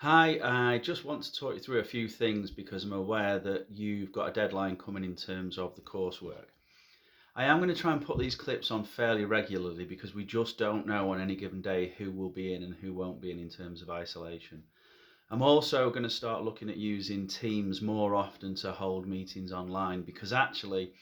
Hi, I just want to talk you through a few things because I'm aware that you've got a deadline coming in terms of the coursework. I am going to try and put these clips on fairly regularly because we just don't know on any given day who will be in and who won't be in terms of isolation. I'm also going to start looking at using Teams more often to hold meetings online because actually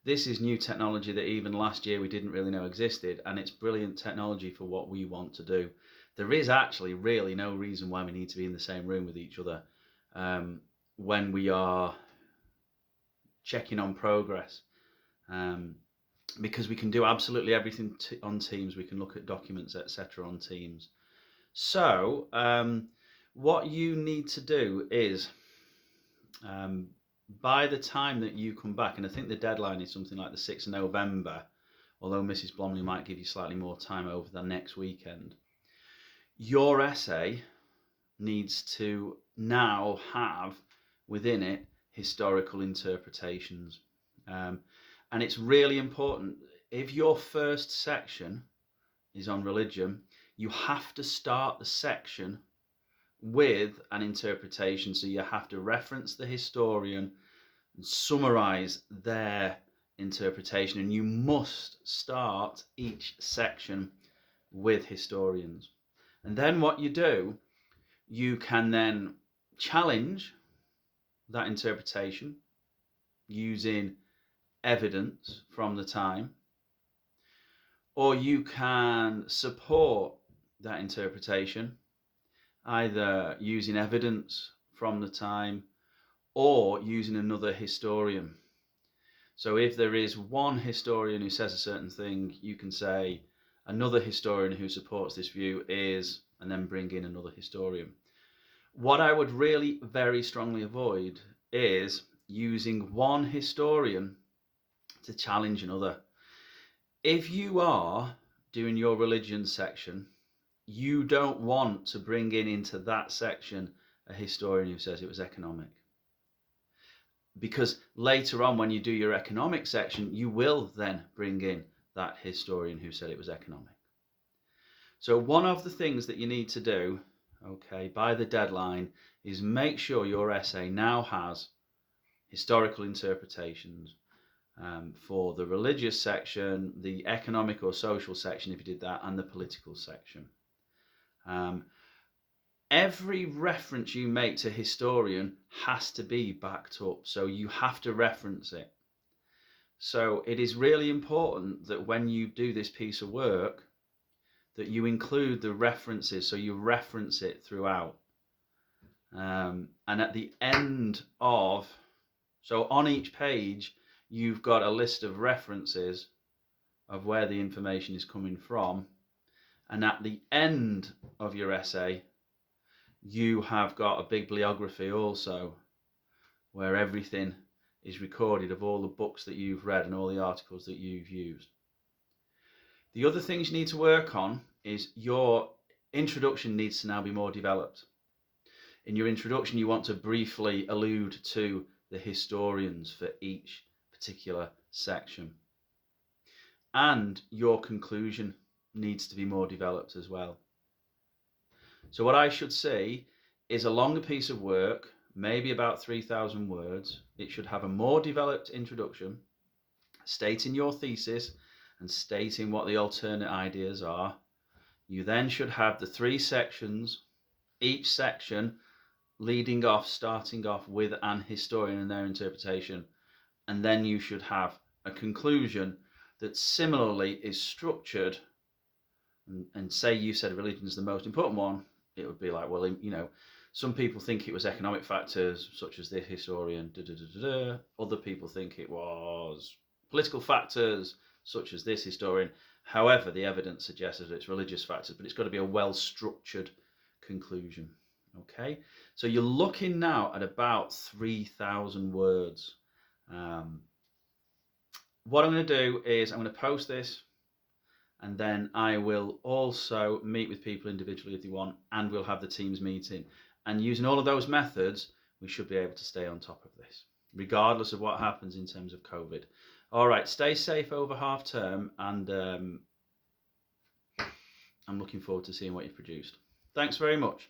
this is new technology that even last year we didn't really know existed, and it's brilliant technology for what we want to do. There is actually really no reason why we need to be in the same room with each other um, when we are checking on progress, um, because we can do absolutely everything on Teams. We can look at documents, etc., on Teams. So, what you need to do is um, by the time that you come back, and I think the deadline is something like the 6th of November, although Mrs. Blomley might give you slightly more time over the next weekend, your essay needs to now have within it historical interpretations. And it's really important. If your first section is on religion, you have to start the section with an interpretation. So you have to reference the historian and summarize their interpretation, and you must start each section with historians. And then what you do, you can then challenge that interpretation using evidence from the time, or you can support that interpretation either using evidence from the time or using another historian. So if there is one historian who says a certain thing, you can say another historian who supports this view is, and then bring in another historian. What I would really very strongly avoid is using one historian to challenge another. If you are doing your religion section, you don't want to bring into that section a historian who says it was economic. Because later on, when you do your economic section, you will then bring in that historian who said it was economic. So one of the things that you need to do, okay, by the deadline is make sure your essay now has historical interpretations for the religious section, the economic or social section if you did that, and the political section. Every reference you make to historian has to be backed up, so you have to reference it. So it is really important that when you do this piece of work that you include the references, so you reference it throughout. And at the end of, so on each page, you've got a list of references of where the information is coming from. And at the end of your essay, you have got a bibliography also, where everything is recorded of all the books that you've read and all the articles that you've used. The other things you need to work on is your introduction needs to now be more developed. In your introduction, you want to briefly allude to the historians for each particular section. And your conclusion needs to be more developed as well. So what I should say is a longer piece of work, maybe about 3,000 words. It should have a more developed introduction, stating your thesis and stating what the alternate ideas are. You then should have the 3 sections, each section starting off with an historian and their interpretation. And then you should have a conclusion that similarly is structured. And say you said religion is the most important one, it would be like, well, some people think it was economic factors, such as this historian, Other people think it was political factors, such as this historian. However, the evidence suggests that it's religious factors, but it's got to be a well-structured conclusion. Okay, so you're looking now at about 3,000 words. What I'm going to do is I'm going to post this, and then I will also meet with people individually if they want, and we'll have the Teams meeting. And using all of those methods, we should be able to stay on top of this, regardless of what happens in terms of COVID. All right, stay safe over half term, and I'm looking forward to seeing what you've produced. Thanks very much.